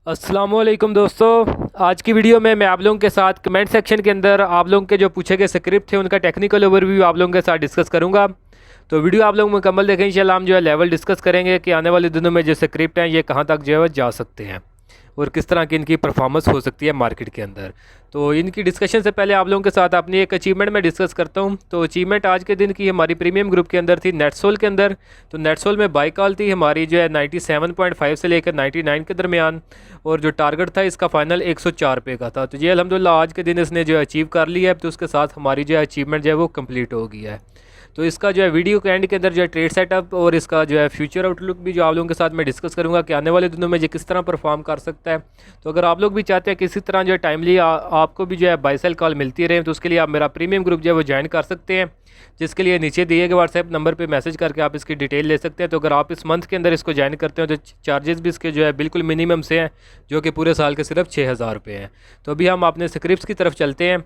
अस्सलामुअलैकुम दोस्तों, आज की वीडियो में मैं आप लोगों के साथ कमेंट सेक्शन के अंदर आप लोगों के जो पूछे गए स्क्रिप्ट थे उनका टेक्निकल ओवरव्यू आप लोगों के साथ डिस्कस करूंगा। तो वीडियो आप लोग मुकम्मल देखें, इंशाल्लाह हम जो है लेवल डिस्कस करेंगे कि आने वाले दिनों में जो स्क्रिप्ट हैं ये कहाँ तक जो है जा सकते हैं और किस तरह की इनकी परफॉर्मेंस हो सकती है मार्केट के अंदर। तो इनकी डिस्कशन से पहले आप लोगों के साथ अपनी एक अचीवमेंट में डिस्कस करता हूं। तो अचीवमेंट आज के दिन की हमारी प्रीमियम ग्रुप के अंदर थी नेटसोल के अंदर। तो नेटसोल में बाई कॉल थी हमारी जो है 97.5 से लेकर 99 के दरमियान, और जो टारगेट था इसका फाइनल 104 पे का था। तो ये अल्हम्दुलिल्लाह आज के दिन इसने जो है अचीव कर लिया है। तो उसके साथ हमारी जो है अचीवमेंट जो है वो कंप्लीट हो गई है। तो इसका जो है वीडियो के एंड के अंदर जो है ट्रेड सेटअप और इसका जो है फ्यूचर आउटलुक भी जो आप लोगों के साथ मैं डिस्कस करूंगा कि आने वाले दिनों में ये किस तरह परफॉर्म कर सकता है। तो अगर आप लोग भी चाहते हैं कि इसी तरह जो है टाइमली आपको भी जो है बाय सेल कॉल मिलती रहे, तो उसके लिए आप मेरा प्रीमियम ग्रुप जो है वो ज्वाइन कर सकते हैं, जिसके लिए नीचे दिए गए व्हाट्सएप नंबर पे मैसेज करके आप इसकी डिटेल ले सकते हैं। तो अगर आप इस मंथ के अंदर इसको ज्वाइन करते हैं तो चार्जेस भी इसके जो है बिल्कुल मिनिमम से हैं, जो कि पूरे साल के सिर्फ 6000 रुपये हैं। तो अभी हम अपने स्क्रिप्ट की तरफ चलते हैं।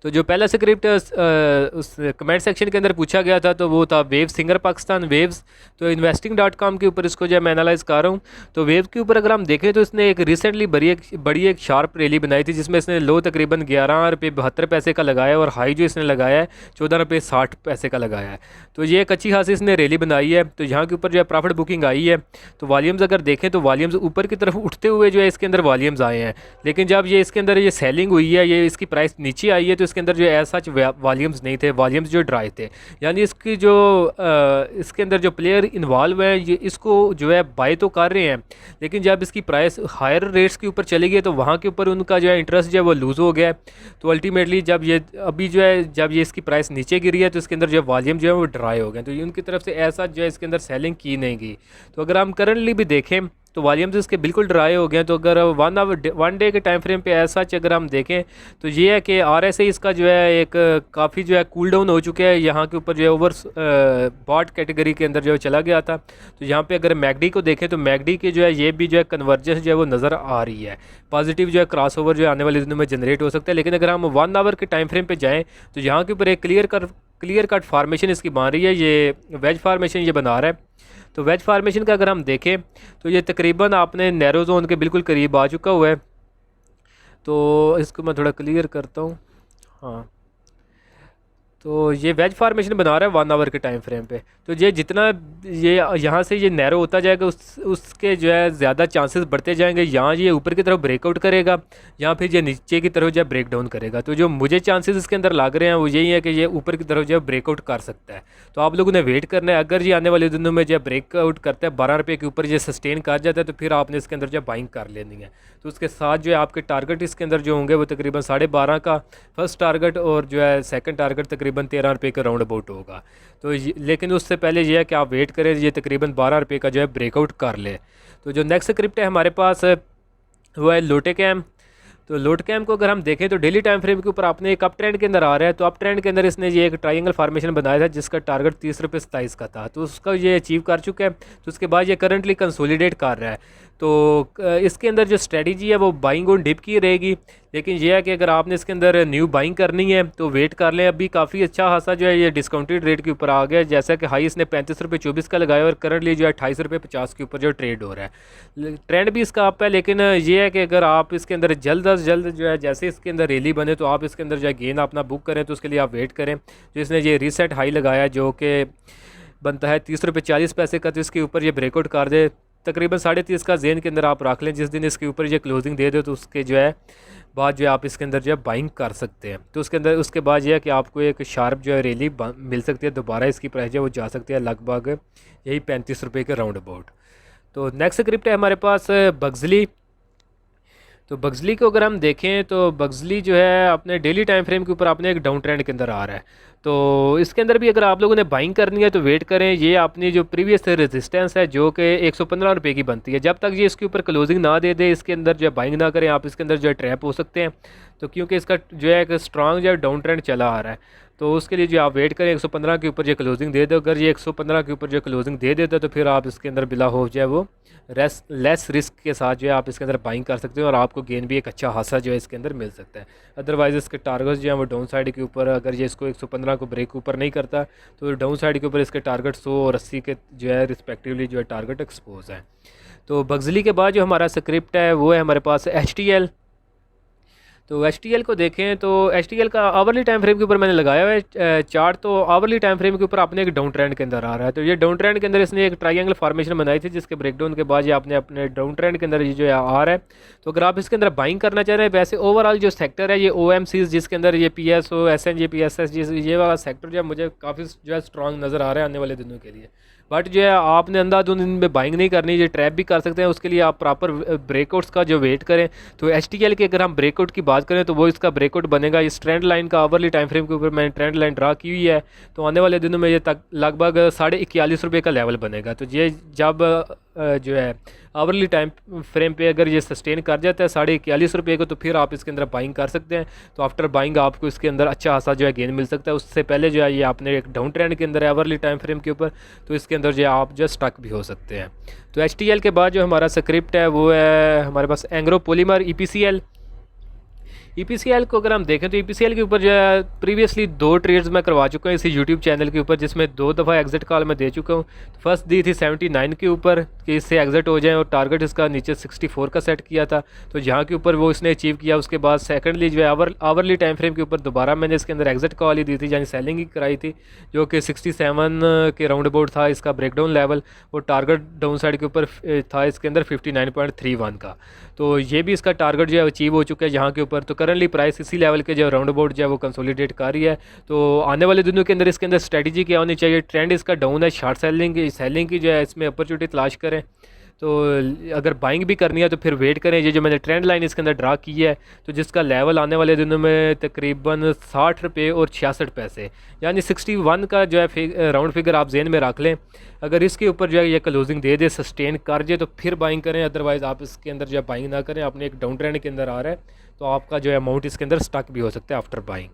तो जो पहला स्क्रिप्ट उस कमेंट सेक्शन के अंदर पूछा गया था तो वो था वेव सिंगर पाकिस्तान वेव्स। तो investing.com के ऊपर इसको जो है मैं एनालाइज़ कर रहा हूँ। तो वेव के ऊपर अगर हम देखें तो इसने एक रिसेंटली बड़ी एक शार्प रैली बनाई थी, जिसमें इसने लो तकरीबन 11 रुपये 72 पैसे का लगाया और हाई जो इसने लगाया है 14 रुपये 60 पैसे का लगाया है। तो ये एक अच्छी खासी इसने रैली बनाई है। तो यहाँ के ऊपर जो है प्रॉफिट बुकिंग आई है। तो वॉल्यूम्स अगर देखें तो वॉल्यूम्स ऊपर की तरफ उठते हुए जो है इसके अंदर वॉल्यूम्स आए हैं, लेकिन जब ये इसके अंदर ये सेलिंग हुई है, ये इसकी प्राइस नीचे आई है, तो इसके अंदर जो है सच वॉल्यूम्स नहीं थे, वॉल्यूम्स जो ड्राई थे। यानी इसकी जो इसके अंदर जो प्लेयर इन्वॉल्व है ये इसको जो है बाय तो कर रहे हैं, लेकिन जब इसकी प्राइस हायर रेट्स के ऊपर चली गई तो वहाँ के ऊपर उनका जो है इंटरेस्ट जो है वो लूज़ हो गया। तो अल्टीमेटली जब ये अभी जो है जब ये इसकी प्राइस नीचे गिरी है तो इसके अंदर जो वॉल्यूम जो है वो ड्राई हो गए। तो उनकी तरफ से ऐसा जो है इसके अंदर सेलिंग की नहीं गई। तो अगर हम करंटली भी देखें तो वॉल्यूम्स इसके बिल्कुल ड्राई हो गए। तो अगर वन डे के टाइम फ्रेम पे ऐसा अगर हम देखें तो ये है कि RSI इसका जो है एक काफ़ी जो है कूल डाउन हो चुके हैं। यहाँ के ऊपर जो है ओवर बॉट कैटेगरी के अंदर जो है चला गया था। तो यहाँ पे अगर मैकडी को देखें तो मैकडी के जो है ये भी जो है कन्वर्जेंस जो है वो नज़र आ रही है। पॉजिटिव जो है क्रॉस ओवर जो है आने वाले दिनों में जनरेट हो सकता है। लेकिन अगर हम 1 आवर के टाइम फ्रेम पर जाएँ तो यहाँ के ऊपर एक क्लियर कट फार्मेशन इसकी बन रही है। ये वेज फार्मेशन ये बना रहा है। तो वेज फार्मेशन का अगर हम देखें तो ये तकरीबन आपने नैरो जोन के बिल्कुल करीब आ चुका हुआ है। तो इसको मैं थोड़ा क्लियर करता हूँ। हाँ, तो ये वेज फार्मेशन बना रहा है 1 आवर के टाइम फ्रेम पे। तो ये जितना ये यहाँ से ये नैरो होता जाएगा उसके जो है ज़्यादा चांसेस बढ़ते जाएंगे। यहाँ ये ऊपर की तरफ ब्रेकआउट करेगा या फिर ये नीचे की तरफ जो है ब्रेक डाउन करेगा। तो जो मुझे चांसेस इसके अंदर लग रहे हैं वो यही है कि ये ऊपर की तरफ जो है ब्रेकआउट कर सकता है। तो आप लोगों ने वेट करना है। अगर ये आने वाले दिनों में जो है ब्रेकआउट करता है 12 रुपये के ऊपर ये सस्टेन कर जाता है तो फिर आपने इसके अंदर जो है बाइंग कर लेनी है। तो उसके साथ जो है आपके टारगेट इसके अंदर जो होंगे वो तकरीबन 12.5 का फर्स्ट टारगेट और जो है सेकंड टारगेट तकरीबन 13 रुपये के राउंड अबाउट होगा। तो लेकिन उससे पहले ये है कि आप वेट करें, ये तकरीबन 12 रुपये का जो है ब्रेकआउट कर ले। तो जो नेक्स्ट स्क्रिप्ट है हमारे पास वो है लोटे कैम। तो लोट कैम को अगर हम देखें तो डेली टाइम फ्रेम के ऊपर आपने एक अप ट्रेंड के अंदर आ रहा है। तो अप ट्रेंड के अंदर इसने ये एक ट्रायंगल फार्मेशन बनाया था जिसका टारगेट 30 रुपये 27 का था। तो उसका ये अचीव कर चुका है। तो उसके बाद ये करंटली कंसोलिडेट कर रहा है। तो इसके अंदर जो स्ट्रेटजी है वो बाइंग ऑन डिप की रहेगी। लेकिन यह है कि अगर आपने इसके अंदर न्यू बाइंग करनी है तो वेट कर लें। अभी काफ़ी अच्छा खासा जो है ये डिस्काउंटेड रेट के ऊपर आ गया, जैसा कि हाई इसने 35 रुपये 24 का लगाया और करंटली जो है 28 रुपये 50 के ऊपर जो ट्रेड हो रहा है। ट्रेंड भी इसका अप है, लेकिन ये है कि अगर आप इसके अंदर जल्द अज जल्द जो है जैसे इसके अंदर रैली बने तो आप इसके अंदर जो है गेन अपना बुक करें। तो उसके लिए आप वेट करें। जो इसने ये रीसेट हाई लगाया जो कि बनता है 30 रुपये 40 पैसे का, तो इसके ऊपर ये ब्रेकआउट कर दे तकरीबन 30.5 का जेन के अंदर आप रख लें। जिस दिन इसके ऊपर ये क्लोजिंग दे दो तो उसके जो है बाद जो है आप इसके अंदर जो है बाइंग कर सकते हैं। तो उसके अंदर उसके बाद ये है कि आपको एक शार्प जो है रैली मिल सकती है। दोबारा इसकी प्राइस जो है वो जा सकती है लगभग यही 35 रुपये के राउंड अबाउट। तो नेक्स्ट स्क्रिप्ट है हमारे पास बग्जली। तो बग्जली को अगर हम देखें तो बग्जली जो है अपने डेली टाइम फ्रेम के ऊपर अपने एक डाउन ट्रेंड के अंदर आ रहा है। तो इसके अंदर भी अगर आप लोगों ने बाइंग करनी है तो वेट करें। ये अपनी जो प्रीवियस रेजिस्टेंस है जो कि 115 रुपये की बनती है, जब तक ये इसके ऊपर क्लोजिंग ना दे दे इसके अंदर जो है बाइंग ना करें आप इसके अंदर जो है ट्रैप हो सकते हैं। तो क्योंकि इसका जो है एक स्ट्रॉन्ग जो है डाउन ट्रेंड चला आ रहा है। तो उसके लिए जो आप वेट करें 115 के ऊपर जो क्लोजिंग दे दो। अगर ये 115 के ऊपर जो क्लोजिंग दे देता तो फिर आप इसके अंदर बिला हो जो है वो लेस रिस्क के साथ जो है आप इसके अंदर बाइंग कर सकते हो और आपको गेन भी एक अच्छा खासा जो है इसके अंदर मिल सकता है। अदरवाइज़ इसके टारगेट्स जो है वो डाउन साइड के ऊपर, अगर ये इसको 115 को ब्रेक ऊपर नहीं करता तो डाउन साइड के ऊपर इसके टारगेट 100 और 80 के जो है रिस्पेक्टिवली जो है टारगेट एक्सपोज है। तो बग्जली के बाद जो हमारा स्क्रिप्ट है वो है हमारे पास HTL। तो HTL को देखें तो HTL का आवरली टाइम फ्रेम के ऊपर मैंने लगाया हुआ है चार्ट। तो आवरली टाइम फ्रेम के ऊपर आपने एक डाउन ट्रेंड के अंदर आ रहा है। तो ये डाउन ट्रेंड के अंदर इसने एक ट्रायंगल फॉर्मेशन बनाई थी जिसके ब्रेकडाउन के बाद ये आपने अपने डाउन ट्रेंड के अंदर ये जो है आ रहा है। तो अगर आप इसके अंदर बाइंग करना चाह रहे हैं, वैसे ओवरऑल जो सेक्टर है ये OMCs जिसके अंदर ये PSO SNG PSS ये वाला सेक्टर जो है मुझे काफ़ी जो है स्ट्रॉन्ग नज़र आ रहा है आने वाले दिनों के लिए। बट जो है आपने अंधाधुंध इनमें बाइंग नहीं करनी, ये ट्रैप भी कर सकते हैं। उसके लिए आप प्रॉपर ब्रेकआउट्स का जो वेट करें। तो HTL की अगर हम ब्रेकआउट की बात करें तो वो इसका ब्रेकआउट बनेगा इस ट्रेंड लाइन का। आवरली टाइम फ्रेम के ऊपर मैंने ट्रेंड लाइन ड्रा की हुई है। तो आने वाले दिनों में ये तक लगभग 41.5 का लेवल बनेगा। तो ये जब जो है आवरली टाइम फ्रेम पे अगर ये सस्टेन कर जाता है 41.5 को, तो फिर आप इसके अंदर बाइंग कर सकते हैं। तो आफ्टर बाइंग आपको इसके अंदर अच्छा खासा जो है गेन मिल सकता है। उससे पहले जो है ये आपने एक डाउन ट्रेंड के अंदर है आवरली टाइम फ्रेम के ऊपर, तो इसके अंदर जो है आप जो स्टक भी हो सकते हैं। तो HTL के बाद जो हमारा स्क्रिप्ट है वो है हमारे पास एंग्रो पॉलीमर EPCL। EPCL को अगर हम देखें तो EPCL के ऊपर जो है प्रीवियसली 2 ट्रेड्स मैं करवा चुका हूँ इसी यूट्यूब चैनल के ऊपर, जिसमें 2 दफ़ा एग्जिट कॉल मैं दे चुका हूँ। तो फर्स्ट दी थी 79 के ऊपर कि इससे एग्जिट हो जाए और टारगेट इसका नीचे 64 का सेट किया था। तो जहाँ के ऊपर वो इसने अचीव किया। उसके बाद सेकेंडली जो है आवरली टाइम फ्रेम के ऊपर दोबारा मैंने इसके अंदर एग्जिट कॉल ही दी थी, यानी सेलिंग ही कराई थी, जो कि 67 के राउंड अबाउट था इसका ब्रेकडाउन लेवल। और टारगेट डाउन साइड के ऊपर था इसके अंदर 59.31 का। तो ये भी इसका टारगेट जो है अचीव हो चुका है यहाँ के ऊपर। तो करंटली प्राइस इसी लेवल के जो राउंड अबाउट जो है वो कंसोलिडेट कर रही है। तो आने वाले दिनों के अंदर इसके अंदर स्ट्रेटजी क्या होनी चाहिए? ट्रेंड इसका डाउन है, शॉर्ट सेलिंग की जो है इसमें अपॉर्चुनिटी तलाश करें। तो अगर बाइंग भी करनी है तो फिर वेट करें। ये जो मैंने ट्रेंड लाइन इसके अंदर ड्रा की है तो जिसका लेवल आने वाले दिनों में तकरीबन 60 रुपये और 66 पैसे, यानी 61 का जो है राउंड फिगर आप जेन में रख लें। अगर इसके ऊपर जो है ये क्लोजिंग दे दे, सस्टेन कर जाए तो फिर बाइंग करें, अदरवाइज़ आप इसके अंदर जो है बाइंग ना करें। आपने एक डाउन ट्रेंड के अंदर आ रहा है तो आपका जो है अमाउंट इसके अंदर स्टक भी हो सकता है आफ्टर बाइंग।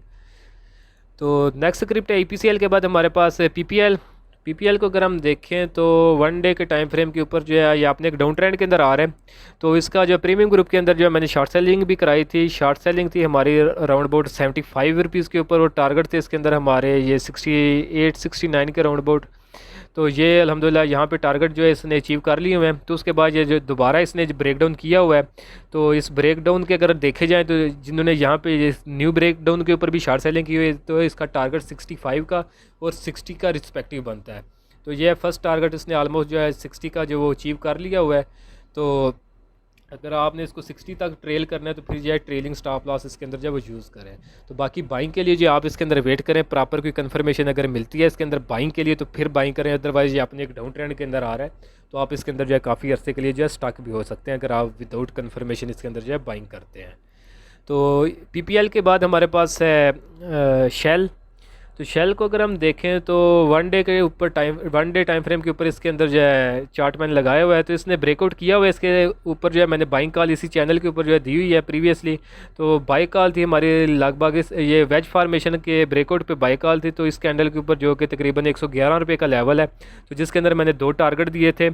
तो नेक्स्ट स्क्रिप्ट है EPCL के बाद हमारे पास PPL को अगर हम देखें तो 1 डे के टाइम फ्रेम के ऊपर जो है ये आपने एक डाउन ट्रेंड के अंदर आ रहा है। तो इसका जो प्रीमियम ग्रुप के अंदर जो है मैंने शॉर्ट सेलिंग भी कराई थी। शॉर्ट सेलिंग थी हमारी राउंड अबाउट 75 रुपीज़ के ऊपर और टारगेट थे इसके अंदर हमारे ये 68-69 के राउंड अबाउट। तो ये अल्हम्दुलिल्लाह यहाँ पे टारगेट जो है इसने अचीव कर लिए हुए हैं। तो उसके बाद ये जो दोबारा इसने ब्रेकडाउन किया हुआ है, तो इस ब्रेकडाउन के अगर देखे जाएँ तो जिन्होंने यहाँ पे ये न्यू ब्रेकडाउन के ऊपर भी शॉर्ट सेलिंग की हुई है तो इसका टारगेट 65 का और 60 का रिस्पेक्टिव बनता है। तो ये फर्स्ट टारगेट इसने ऑलमोस्ट जो है 60 का जो वो अचीव कर लिया हुआ है। तो अगर आपने इसको 60 तक ट्रेल करना है तो फिर जो है ट्रेलिंग स्टॉप लॉस इसके अंदर जो वो यूज़ करें। तो बाकी बाइंग के लिए जो आप इसके अंदर वेट करें, प्रॉपर कोई कंफर्मेशन अगर मिलती है इसके अंदर बाइंग के लिए तो फिर बाइंग करें। अदरवाइज़ ये अपने एक डाउन ट्रेंड के अंदर आ रहा है तो आप इसके अंदर जो है काफ़ी अर्से के लिए जो है स्टक भी हो सकते हैं अगर आप विदाउट कंफर्मेशन इसके अंदर जो है बाइंग करते हैं। तो PPL के बाद हमारे पास है शेल। तो शेल को अगर हम देखें तो 1 डे के ऊपर वन डे टाइम फ्रेम के ऊपर इसके अंदर जो है चार्ट मैंने लगाया हुआ है। तो इसने ब्रेकआउट किया हुआ है, इसके ऊपर जो है मैंने बाइंग कॉल इसी चैनल के ऊपर जो है दी हुई है प्रीवियसली। तो बाई कॉल थी हमारी लगभग ये वेज फार्मेशन के ब्रेकआउट पे बाई कॉल थी। तो इस कैंडल के ऊपर जो कि तकरीबन 111 रुपये का लेवल है, तो जिसके अंदर मैंने 2 टारगेट दिए थे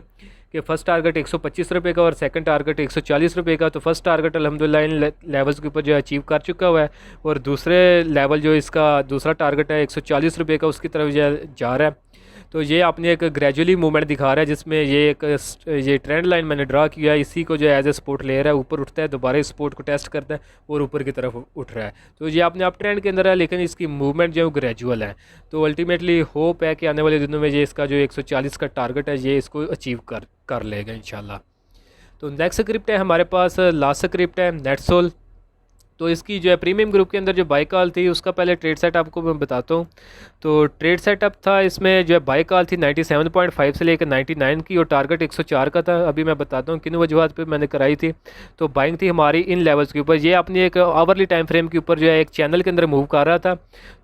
कि फ़र्स्ट टारगेट 125 रुपये का और सेकंड टारगेट 140 रुपये का। तो फर्स्ट टारगेट अल्हम्दुलिल्लाह इन लेवल्स के ऊपर जो है अचीव कर चुका हुआ है और दूसरे लेवल जो इसका दूसरा टारगेट है 140 रुपये का उसकी तरफ जो जा रहा है। तो ये आपने एक ग्रेजुअली मूवमेंट दिखा रहा है जिसमें ये ट्रेंड लाइन मैंने ड्रा किया है, इसी को जो एज ए सपोर्ट ले रहा है, ऊपर उठता है, दोबारा इस सपोर्ट को टेस्ट करता है और ऊपर की तरफ उठ रहा है। तो ये आपने अप ट्रेंड के अंदर है लेकिन इसकी मूवमेंट जो है ग्रेजुअल है। तो अल्टीमेटली होप है कि आने वाले दिनों में ये इसका जो 140 का टारगेट है ये इसको अचीव कर लेगा इंशाल्लाह। तो नेक्स्ट स्क्रिप्ट है हमारे पास, लास्ट स्क्रिप्ट है नेटसोल। तो इसकी जो है प्रीमियम ग्रुप के अंदर जो बाई कॉल थी उसका पहले ट्रेड सेट आपको मैं बताता हूँ। तो ट्रेड सेटअप था इसमें जो है बाई कॉल थी 97.5 से लेकर 99 की और टारगेट 104 का था। अभी मैं बताता हूँ किन वजूहत पे मैंने कराई थी। तो बाइंग थी हमारी इन लेवल्स के ऊपर, ये अपनी एक आवरली टाइम फ्रेम के ऊपर जो है एक चैनल के अंदर मूव कर रहा था।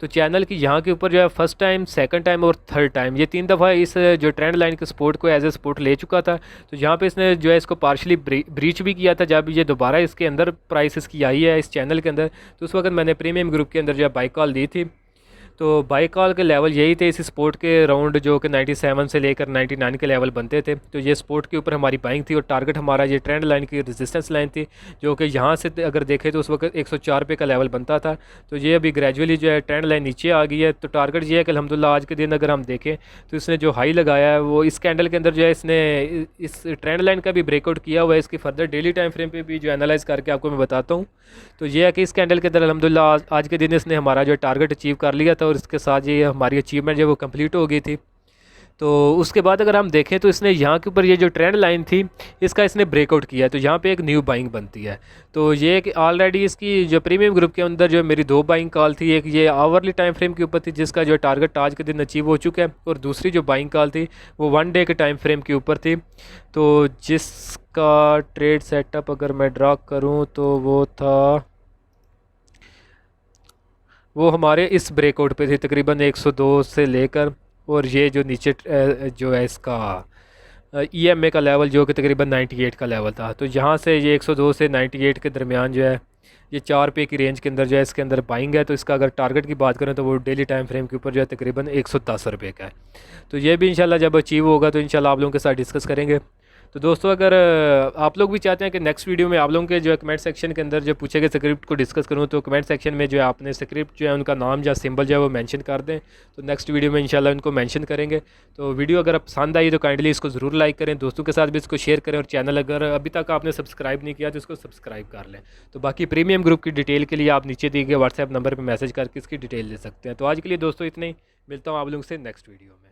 तो चैनल की यहाँ के ऊपर जो है फर्स्ट टाइम, सेकंड टाइम और थर्ड टाइम ये 3 दफ़ा इस जो ट्रेंड लाइन के सपोर्ट को एज ए सपोर्ट ले चुका था। तो यहाँ पे इसने जो है इसको पार्शली ब्रीच भी किया था जब ये दोबारा इसके अंदर प्राइस इसकी आई है इस चैनल के अंदर। तो उस वक्त मैंने प्रीमियम ग्रुप के अंदर जो है बाई कॉल दी थी। तो बाई कॉल के लेवल यही थे इस स्पोर्ट के राउंड, जो कि 97 से लेकर 99 के लेवल बनते थे। तो ये स्पोर्ट के ऊपर हमारी बाइंग थी और टारगेट हमारा ये ट्रेंड लाइन की रेजिस्टेंस लाइन थी, जो कि यहाँ से अगर देखें तो उस वक्त 104 रुपये का लेवल बनता था। तो ये अभी ग्रेजुअली जो है ट्रेंड लाइन नीचे आ गई है। तो टारगेट ये है कि अल्हम्दुलिल्लाह आज के दिन अगर हम देखें तो इसने जो हाई लगाया है वो इस कैंडल के अंदर जो है इसने इस ट्रेंड लाइन का भी ब्रेकआउट किया हुआ है। इसकी फर्दर डेली टाइम फ्रेम पे भी जो एनालाइज करके आपको मैं बताता हूँ। तो ये है कि इस कैंडल के अंदर अल्हम्दुलिल्लाह आज के दिन इसने हमारा जो टारगेट अचीव कर लिया था और इसके साथ ये हमारी अचीवमेंट जो वो कंप्लीट हो गई थी। तो उसके बाद अगर हम देखें तो इसने यहाँ के ऊपर ये जो ट्रेंड लाइन थी इसका इसने ब्रेकआउट किया है। तो यहाँ पे एक न्यू बाइंग बनती है। तो ये कि ऑलरेडी इसकी जो प्रीमियम ग्रुप के अंदर जो मेरी 2 बाइंग कॉल थी, एक ये आवरली टाइम फ्रेम के ऊपर थी जिसका जो टारगेट आज के दिन अचीव हो चुका है, और दूसरी जो बाइंग कॉल थी वो 1 डे के टाइम फ्रेम के ऊपर थी। तो जिसका ट्रेड सेटअप अगर मैं ड्रा करूँ तो वो हमारे इस ब्रेकआउट पे थी तकरीबन 102 से लेकर, और ये जो नीचे जो है इसका EMA का लेवल जो कि तकरीबन 98 का लेवल था। तो यहाँ से ये 102 से 98 के दरमियान जो है ये 4 रुपये की रेंज के अंदर जो है इसके अंदर बाइंग है। तो इसका अगर टारगेट की बात करें तो वो डेली टाइम फ्रेम के ऊपर जो है तकरीबन 110 रुपये का है। तो ये भी इंशाल्लाह जब अचीव होगा तो इंशाल्लाह आप लोगों के साथ डिस्कस करेंगे। तो दोस्तों अगर आप लोग भी चाहते हैं कि नेक्स्ट वीडियो में आप लोगों के जो है कमेंट सेक्शन के अंदर जो पूछे गए स्क्रिप्ट को डिस्कस करूं, तो कमेंट सेक्शन में जो है आपने स्क्रिप्ट जो है उनका नाम या सिंबल जो है वो मेंशन कर दें। तो नेक्स्ट वीडियो में इंशाल्लाह उनको मेंशन करेंगे। तो वीडियो अगर पसंद आई तो काइंडली इसको ज़रूर लाइक करें, दोस्तों के साथ भी इसको शेयर करें, और चैनल अगर अभी तक आपने सब्सक्राइब नहीं किया तो इसको सब्सक्राइब कर लें। तो बाकी प्रीमियम ग्रुप की डिटेल के लिए आप नीचे दिए गए व्हाट्सएप नंबर पर मैसेज करके इसकी डिटेल ले सकते हैं। तो आज के लिए दोस्तों इतना ही, मिलता हूँ आप लोगों से नेक्स्ट वीडियो में।